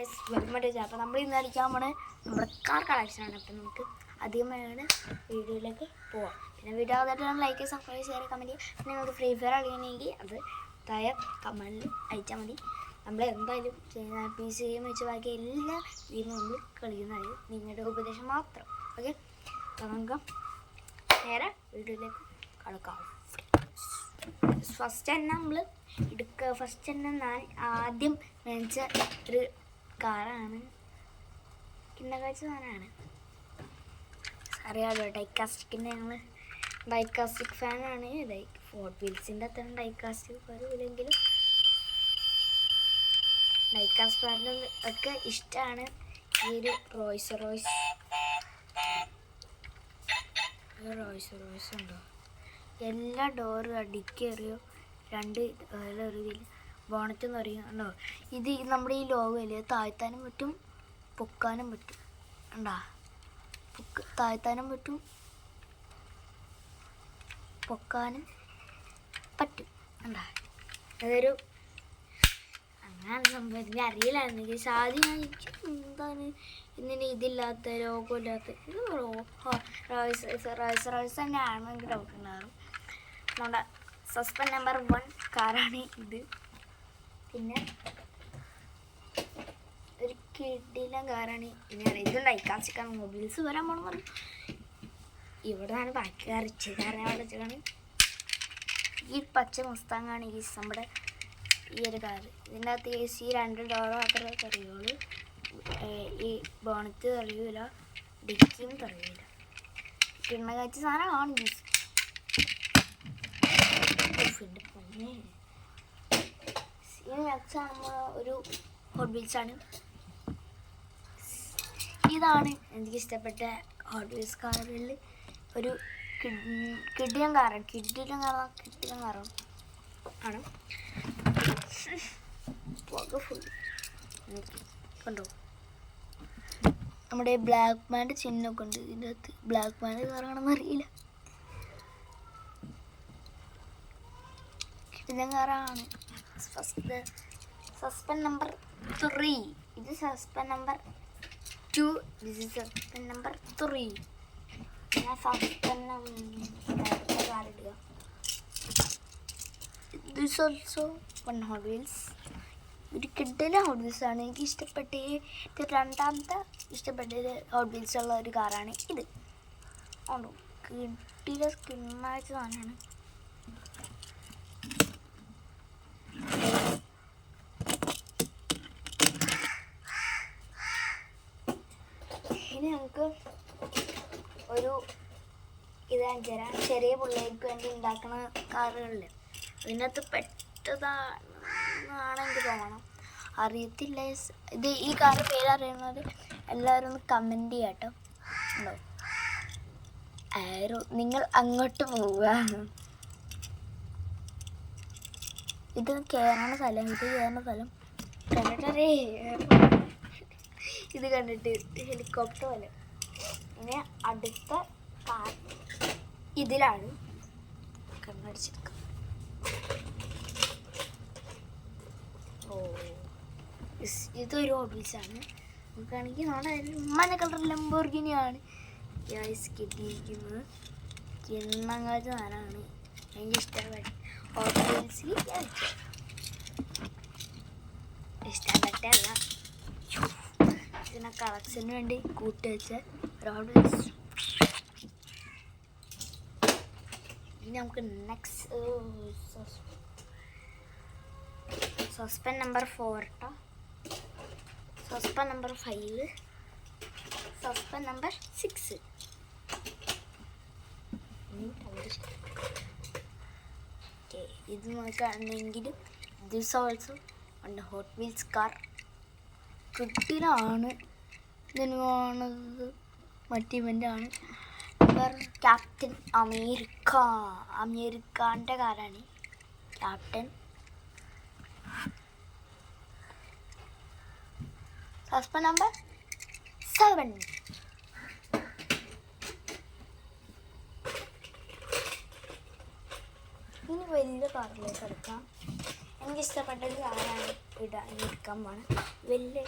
Guys welcome to channel. അപ്പോൾ നമ്മൾ ഇന്ന് കളിക്കാൻ പോണ നമ്മുടെ കാർ കളക്ഷനാണ്. അപ്പം നമുക്ക് അധികമായാണ് വീഡിയോയിലേക്ക് പോവാം. പിന്നെ വീഡിയോ ആദ്യമായിട്ടാണ് ലൈക്ക്, സബ്സ്ക്രൈബ്, ഷെയർ, കമൻറ്റ് ചെയ്യുക. പിന്നെ നമുക്ക് ഫ്രീ ഫയർ കളിക്കണമെങ്കിൽ അത് താഴെ കമൻറ്റിൽ അയച്ചാൽ മതി. നമ്മൾ എന്തായാലും ചെയ്യുന്ന PC വെച്ച് ബാക്കി എല്ലാ ഗെയിമും നമ്മൾ കളിക്കുന്നതായിരിക്കും, നിങ്ങളുടെ ഉപദേശം മാത്രം. ഓക്കെ, അപ്പോൾ നമുക്ക് നേരെ വീഡിയോയിലേക്ക് കടക്കാം. ഫസ്റ്റ് തന്നെ നമ്മൾ ഞാൻ ആദ്യം മേടിച്ച ഒരു കാറാണ്. കിണ്ണക്കാഴ്ച സാധനമാണ്, അറിയാമല്ലോ. ഡൈക്കാസ്റ്റിക്കിൻ്റെ ഞങ്ങൾ ഡൈക്കാസ്റ്റിക് ഫാനാണ്. ഫോർട്ട് വീൽസിൻ്റെ അത്ര ഡൈക്കാസ്റ്റിക് വരില്ലെങ്കിലും ഡൈക്കാസ്റ്റ് ഫാനും ഒക്കെ ഇഷ്ടമാണ്. ഈ ഒരു റോയ്സ് ഉണ്ടോ, എല്ലാ ഡോറും അടിക്കേറിയോ, രണ്ട് എറിവിൽ ബോണറ്റ് എന്ന് പറയുന്നുണ്ടോ. ഇത് നമ്മുടെ ഈ ലോഗോയില് താഴ്ത്താനും പറ്റും പൊക്കാനും പറ്റും. ഉണ്ടാ, താഴ്ത്താനും പറ്റും പൊക്കാനും പറ്റും. ഉണ്ടാ, അതൊരു അങ്ങനെയാണ് സംഭവം. എനിക്ക് അറിയില്ലായിരുന്നു. എനിക്ക് ആദ്യം എനിക്ക് എന്താണ് ഇന്നിന് ഇതില്ലാത്ത ലോഗോ ഇല്ലാത്ത ഇത് റോയ്സ് തന്നെയാണ് എനിക്ക് ഡൗട്ട് ഉണ്ടാകും. നമ്മുടെ സസ്പെൻസ് നമ്പർ 1 കാറാണ് ഇത്. പിന്നെ ഒരു കിടിലൻ കാറാണ്. ഇത് ഡൈക്കാസ്റ്റിക്കാണ്. മൊബൈൽസ് വരാൻ പോകണം പറഞ്ഞു. ഇവിടെ നിന്നാണ് ബാക്കി കാറിച്ചതാണ്. വെച്ചാണ് ഈ പച്ച മുസ്താങ്ങാണ് ഈ നമ്മുടെ ഈ ഒരു കാറ്. ഇതിൻ്റെ അകത്ത് AC 2 ഡോർ മാത്രമേ തെറിയുള്ളൂ. ഈ ബോണറ്റ് തെറിയൂല, ഡിക്കിയും തെറിയൂല. കിണ്ണക്കാഴ്ച സാധനമാണ് ഗീസ്. എൻ്റെ പൊന്നെ, ഇത് നെക്സ്റ്റ് നമ്മൾ ഒരു ഹോട്ട് വീൽസാണ്. ഇതാണ് എനിക്ക് ഇഷ്ടപ്പെട്ട ഹോട്ട് വീൽസ് കാറുകളിൽ ഒരു കിടിലൻ കാറാണ് ആണ്. പുക ഫുൾ കണ്ടോ. നമ്മുടെ ബ്ലാക്ക് മാൻ്റെ ചിഹ്നമൊക്കെ ഉണ്ട് ഇതിൻ്റെ അകത്ത്. ബ്ലാക്ക് മാൻ്റെ കാറാണെന്ന് അറിയില്ല, കിടിലൻ കാറാണ്. First suspense number 3. ഇത് suspense number 2. This is suspense number 3. ഞാൻ സസ്പെൻസ് കാറിടുക. This also one Hot Wheels. ഒരു കിടിലൻ ഹോട്ട് വീൽസാണ്. എനിക്ക് ഇഷ്ടപ്പെട്ട രണ്ടാമത്തെ ഇഷ്ടപ്പെട്ട ഹോട്ട് വീൽസ് ഉള്ള ഒരു കാറാണ് ഇത്. ഉണ്ടോ, കിടില സ്കിന്നായിട്ട് സാധനമാണ്. ഇനി നമുക്ക് ഒരു ഇതാണെന്ന് തരാം. ചെറിയ പിള്ളേർക്ക് വേണ്ടി ഉണ്ടാക്കുന്ന കാറുകളിൽ അതിനകത്ത് പെട്ടതാണെനിക്ക് തോന്നണം, അറിയത്തില്ല. ഇത് ഈ കാറ് പേരറിയുന്നത് എല്ലാവരും ഒന്ന് കമൻറ്റ് ചെയ്യാം കേട്ടോ. ഉണ്ടോ, ആരോ നിങ്ങൾ അങ്ങോട്ട് പോവുക. ഇത് കയറണ സ്ഥലം, കണ്ടിട്ടേ ഇത് കണ്ടിട്ട് ഹെലികോപ്റ്റർ പോലെ. ഇനി അടുത്ത കാർ ഇതിലാണ്. കണ്ണടിച്ചെടുക്കാം. ഇതൊരു ഹോബീസാണ്. നമുക്കാണെങ്കിൽ നാളെ മഞ്ഞ കളർ ലംബോർഗിനിയാണ് കിട്ടിയിരിക്കുന്നത്. കിണ്ണങ്ങാത്ത സാധനമാണ്. എനിക്ക് ഇഷ്ടപ്പെട്ട ഹോബീസിൽ ഇഷ്ടപ്പെട്ടല്ല. ഇതിനെ കളക്ഷന് വേണ്ടി കൂട്ടി വെച്ച ഒരു ഹോബീസ്. ഇനി നമുക്ക് നെക്സ്റ്റ് സസ്പെൻസ് നമ്പർ 4 കേട്ടോ. Suspense number 5, suspense number 6. ഇത് നോക്കുകയാണെങ്കിൽ ദിസ് ഓൾസോ ഉണ്ട് ഹോട്ട് വീൽസ് കാർ. കിട്ടിലാണ്. ഇതിന് കാണുന്നത് മറ്റേ ഇവൻ്റാണ്. ക്യാപ്റ്റൻ അമേരിക്കാൻ്റെ കാറാണ് ക്യാപ്റ്റൻ. Suspense number 7. ഇനി വലിയ കാറിലേക്ക് എടുക്കാം. എനിക്കിഷ്ടപ്പെട്ട ഒരു കാറാണ് എടുക്കാൻ പോണത്. വലിയ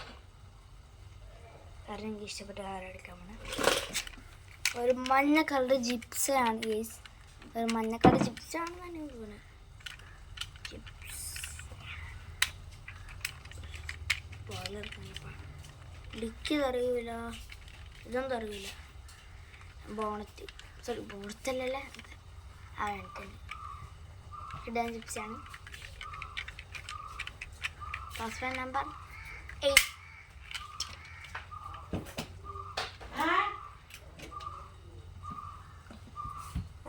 കാരണം എനിക്ക് ഇഷ്ടപ്പെട്ട കാർ എടുക്കാൻ വേണം. ഒരു മഞ്ഞ കളർ ജിപ്സ് ആണ് ഗൈസ്. ഒരു മഞ്ഞ കളർ ജിപ്സ് ആണെന്നാണ് എനിക്ക് തോന്നുന്നത്. ഡിക്കി തറിയില്ല, ഇതൊന്നും തറിയില്ല. ബോണറ്റ്, സോറി ബോണത്തല്ലല്ലേ, ആ തന്നെ ഇടാൻ ജിപ്സാണ്. Password number 8.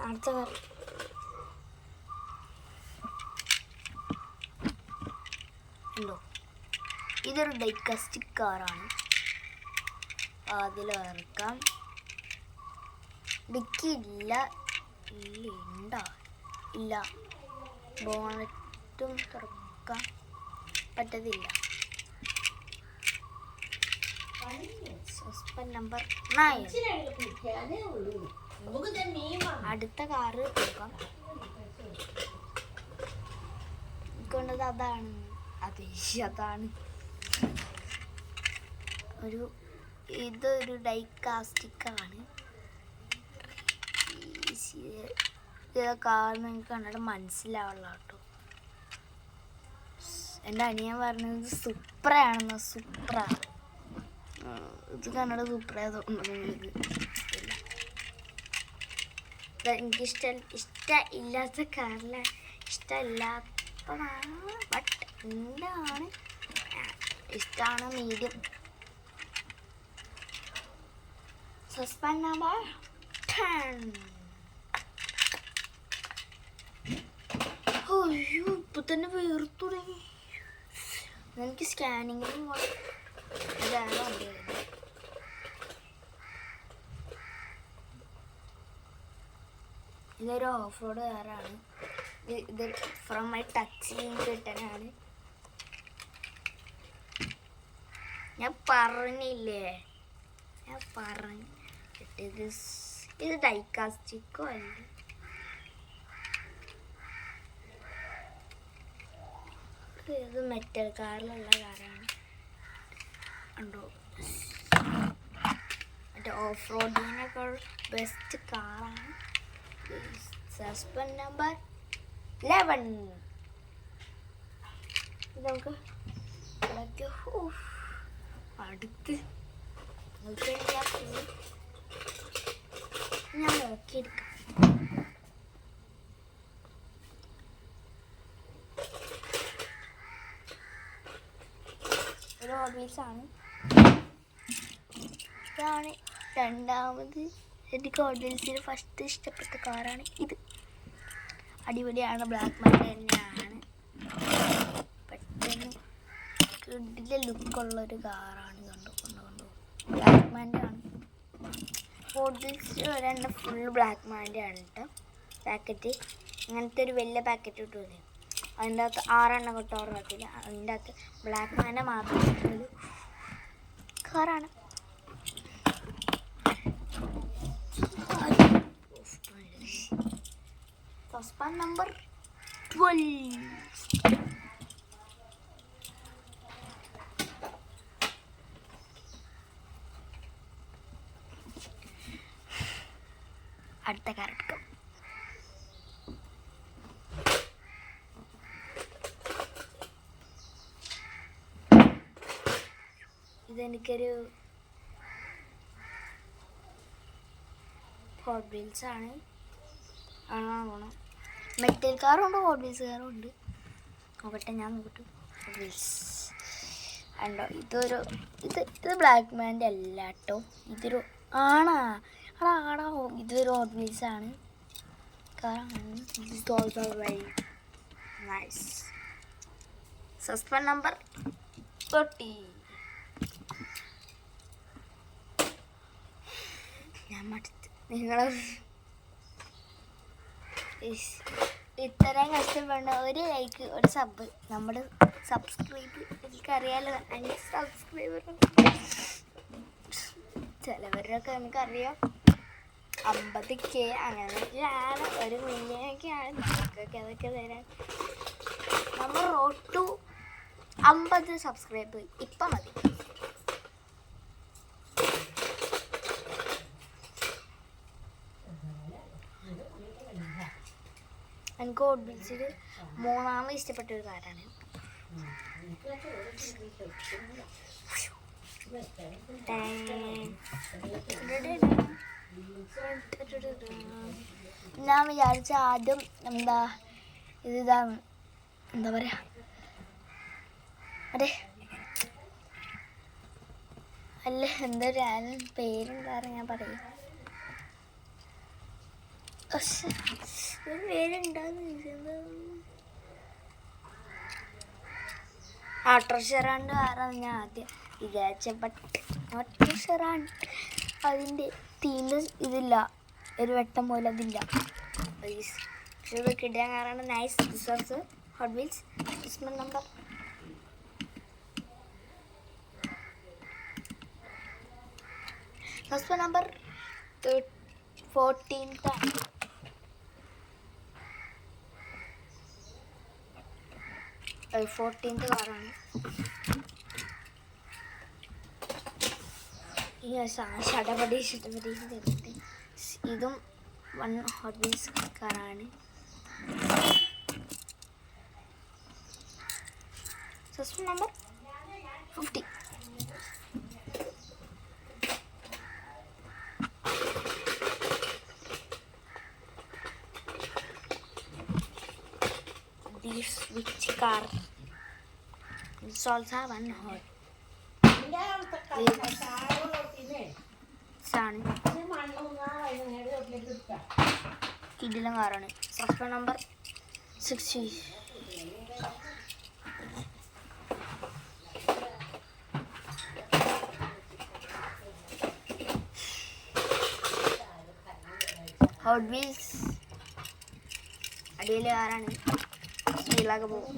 അടുത്ത കാർ ഉണ്ടോ? ഇതൊരു ഡൈക്കാസ്റ്റിക് കാറാണ്. അതിൽ ഇറക്കാം. ഡിക്കി ഇല്ല, ഉണ്ടോ? ഇല്ല. ബോണറ്റും തുറക്കാൻ പറ്റത്തില്ല. Suspend number 9. അടുത്ത കാറ് നോക്കാം. കൊണ്ടത് അതാണ്, അതാണ് ഇതൊരു ഡൈക്കാസ്റ്റിക്കാണ്. കാർ നിങ്ങൾക്ക് കണ്ടിട്ട് മനസ്സിലാവുള്ള കേട്ടോ. എൻ്റെ അനിയൻ പറഞ്ഞത് സൂപ്പറാണെന്ന്. സൂപ്പറാ, ഇത് കണ്ടിട്ട് സൂപ്പറാ തോന്നുന്നത്. ഇഷ്ടമില്ലാത്ത കാറില ഇഷ്ടമില്ലാത്തതാണ്, ബട്ട് എന്താണ് ഇഷ്ടമാണ്. മീഡിയം. Suspend number 10. അയ്യോ, ഇപ്പൊ തന്നെ വേർത്തു തുടങ്ങി. എനിക്ക് സ്കാനിങ്ങിനും ഇതൊരു ഓഫ് റോഡ് കാറാണ്. ഇത് ഫ്രം മൈ ടച്ചിങ് കിട്ടാനാണ്. ഞാൻ പറഞ്ഞില്ലേ, ഇത് ഡൈക്കാസ്റ്റിക്കോ അല്ല. ഇത് മെറ്റൽ കാറിലുള്ള കാറാണ്. ഉണ്ടോ? മറ്റേ ഓഫ് റോഡിനേക്കാൾ ബെസ്റ്റ് കാറാണ്. Suspend number 11. ഇത് നമുക്ക് അടുത്ത് ഞാൻ നോക്കിയെടുക്കാം. ഒരു ഹോബീസാണ്. ഇതാണ് രണ്ടാമത് എനിക്ക് ഹോബീസിൽ ഫസ്റ്റ് ഇഷ്ടപ്പെട്ട കാറാണ് ഇത്. അടിപൊളിയാണ്. ബ്ലാക്ക് മാൻ തന്നെയാണ്. പെട്ടെന്ന് കിഡിലെ ലുക്കുള്ളൊരു കാറാണ്. കൊണ്ടു ബ്ലാക്ക് മാൻ്റെ ആണ്. ഹോബീസ് രണ്ട് ഫുൾ ബ്ലാക്ക് മാൻ്റെ ആണ് കേട്ടോ. പാക്കറ്റ് ഇങ്ങനത്തെ ഒരു വലിയ പാക്കറ്റ് കിട്ടുമല്ലേ, അതിൻ്റെ അകത്ത് 6 എണ്ണം കിട്ടും. ഓർമ്മത്തില്ല. അതിൻ്റെ അകത്ത് ബ്ലാക്ക് മാനെ മാത്രം ഒരു കാറാണ്. Suspend number 12. അടുത്ത കാർ എടുക്കാം. ഇതെനിക്കൊരു ഹോട്ട് വീൽസ് ആണ്. ആണോ? മെറ്റൽ കാറുണ്ട്, ഹോട്ട് വീൽസ് കാറുണ്ട്. നോക്കട്ടെ, ഞാൻ നോക്കട്ടെ. ഹോട്ട് വീൽസ് ഉണ്ടോ? ഇത് ബ്ലാക്ക് മാൻ്റെ അല്ല കേട്ടോ. ഇതൊരു ആണോ? ഇതൊരു ഹോട്ട് വീൽസ് ആണ്. നൈസ്. Suspend number 30. ഞാൻ മടുത്ത്. നിങ്ങൾ ഇത്രയും കഷ്ടപ്പെടേണ്ട ഒരു ലൈക്ക്, ഒരു സബ്. നമ്മുടെ സബ്സ്ക്രൈബ് എനിക്കറിയാലോ, 5 സബ്സ്ക്രൈബർ. ചിലവരൊക്കെ നമുക്കറിയാം 50K അങ്ങനെയൊക്കെയാണ്, 1 മില്യനൊക്കെയാണ്. നമുക്കൊക്കെ അതൊക്കെ തരാൻ. നമ്മൾ റോഡ് ടു 50 സബ്സ്ക്രൈബ് ഇപ്പം മതി. എനിക്ക് ഹോട്ട് വീൽസിൽ മൂന്നാമത് ഇഷ്ടപ്പെട്ട ഒരു കാറാണ്. ഞാൻ വിചാരിച്ച ആദ്യം ഇതാണ് എന്താ പറയാ, അതെ അല്ല എന്തൊരു പേരുണ്ടാറ് ഞാൻ പറയും, ഒരു പേരുണ്ടാകുന്ന ട്രഷറാണ്ട് കാറാണ് ഞാൻ ആദ്യം വിചാരിച്ച. ട്രഷറാണ് അതിൻ്റെ തീൻ്റെ ഇതില്ല, ഒരു വെട്ടം പോലെ അതില്ല. ഇത് കിട്ടിയാൻ കാറാണ്. Nice. This was hot wheels number number 14th. കാറാണ്. ഷടപടി ഇതും വൺ ഹോട്ട് വീൽസ് കാറാണ്. Suspension number 50. Which car? It's also one hot. കിടിലം കാറാണ്. Suspension number 60. ഹോട്ട് വീൽസ് അടിയിലെ കാറാണ്. സ്പീഡിലൊക്കെ പോകും.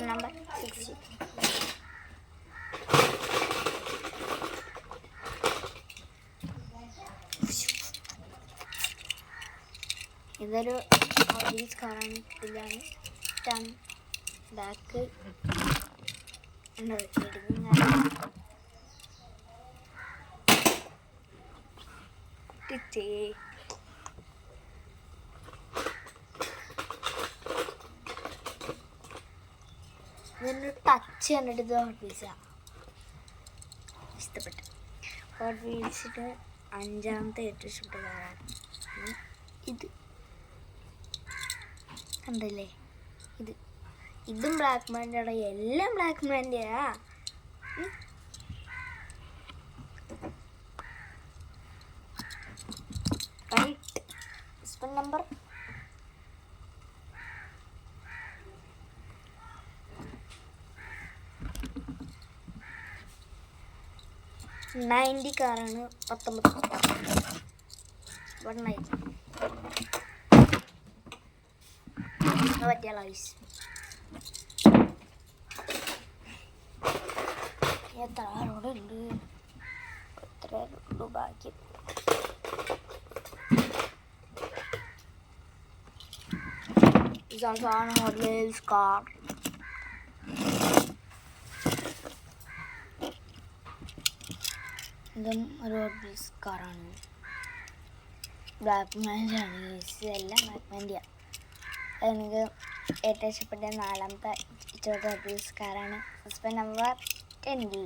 നമ്പർ 60. ഇതൊരു ഹോട്ട് വീൽസ് കാറാണ്. ഇതിലാണ് ബാക്ക് ഇതിൻ്റെ ടച്ച് കണ്ടിട്ട് ഇത് ഹോട്ട് വീൽസാണ് ഇഷ്ടപ്പെട്ടു. ഹോട്ട് വീൽസിൻ്റെ 5ാമത്തെ ഏറ്റവും ഇഷ്ടപ്പെട്ട കാറാണ് ഇത്. കണ്ടല്ലേ, ഇതും ബ്ലാക്ക് മാൻ്റെയാണ്. എല്ലാം ബ്ലാക്ക് മാൻ്റെയാ. നമ്പർ 90 കാറാണ്. 19 പറ്റിയ ലൈസ്. എത്ര റോഡുണ്ട്, എത്ര റോഡ് ബാക്കി. Is also on Hot Wheels car. ഇതും ഒരു ഹോട്ട് വീൽസ് കാറാണ്. ബ്ലാക്ക് മാൻ്റാണ്. എല്ലാം ബ്ലാക്ക് മാൻ്റെയാണ്. എനിക്ക് ഏറ്റവും ഇഷ്ടപ്പെട്ട 4ാമത്തെ ഹോട്ട് വീൽസ് കാറാണ്. Suspension number 20.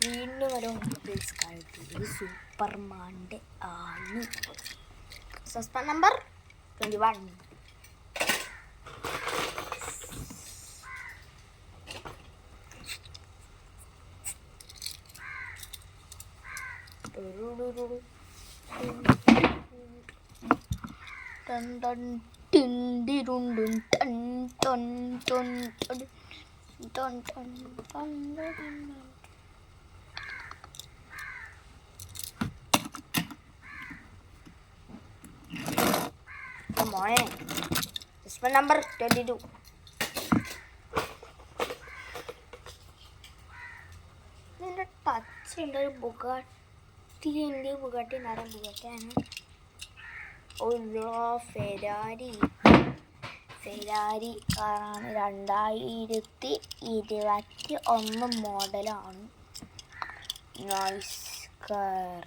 വീണ്ടും ഒരു ഹോട്ട് വീൽസ് കാർ. ഇത് സൂപ്പർമാൻ്റെ ആണ്. Suspension number 21. മോനെ സസ്പെൻഷൻ നമ്പർ 22. ഇതിൻ്റെ ടച്ച് ഉണ്ട്. ഒരു ബുഗാട്ടി. എൻ്റെ ബുഗാട്ടി നിറയെ ബുഗാട്ടിയാണ്. ഫെരാരി കാറാണ്. 2021 മോഡലാണ്. Nice car.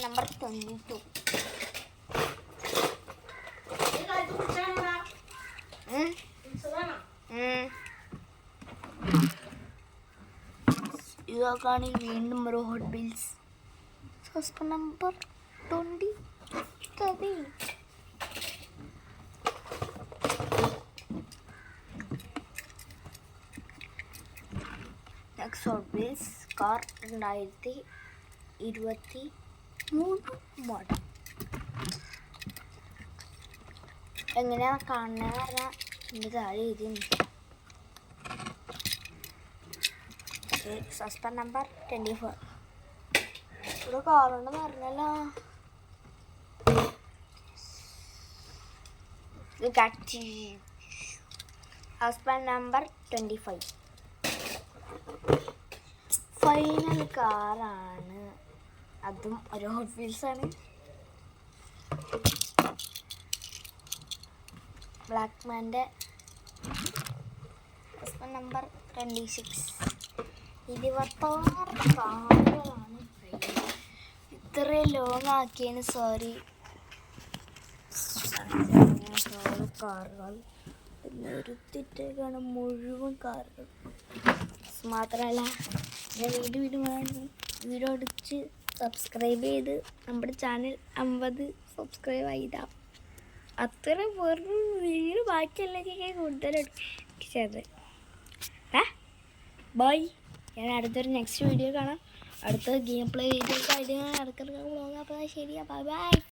നമ്പർ 22. ഇതൊക്കെയാണ് വീണ്ടും ഒരു hot wheels. Suspension number 23. Next hot wheels car 2023 model. എങ്ങനെയാണ് കാണുന്നത് പറഞ്ഞാൽ എൻ്റെ താഴെ എഴുതി. Suspension number 24. ഇവിടെ കാറുണ്ടെന്ന് പറഞ്ഞല്ലോ. Suspension number 25. ഫൈനൽ കാറാണ്. അതും ഒരു ഹോട്ട് വീൽസാണ്. ബ്ലാക്ക്മാൻ്റെ സസ്പെൻഷൻ നമ്പർ 26. 26 കാറുകളാണ്. ഇത്രയും ലോങ് ആക്കിയതിന് സോറി. കാറുകൾ നിർത്തിയിട്ടേക്കാണ് മുഴുവൻ കാറുകൾ. മാത്രമല്ല ഞാൻ വീഡിയോ അടിച്ച് സബ്സ്ക്രൈബ് ചെയ്ത് നമ്മുടെ ചാനൽ 50 സബ്സ്ക്രൈബ് ചെയ്താൽ അത്ര വെറും വീഡിയോ ബാക്കിയുള്ളതൊക്കെ കൂടുതലെടുത്തത്. ബൈ. ഞാൻ അടുത്തൊരു നെക്സ്റ്റ് വീഡിയോ കാണാം. അടുത്ത ഗെയിം പ്ലേ വീഡിയോ ആയിട്ട് ഞാൻ ഇടയ്ക്കിടയ്ക്ക് വ്ളോഗ്. അപ്പോൾ ശരിയാ. Bye bye.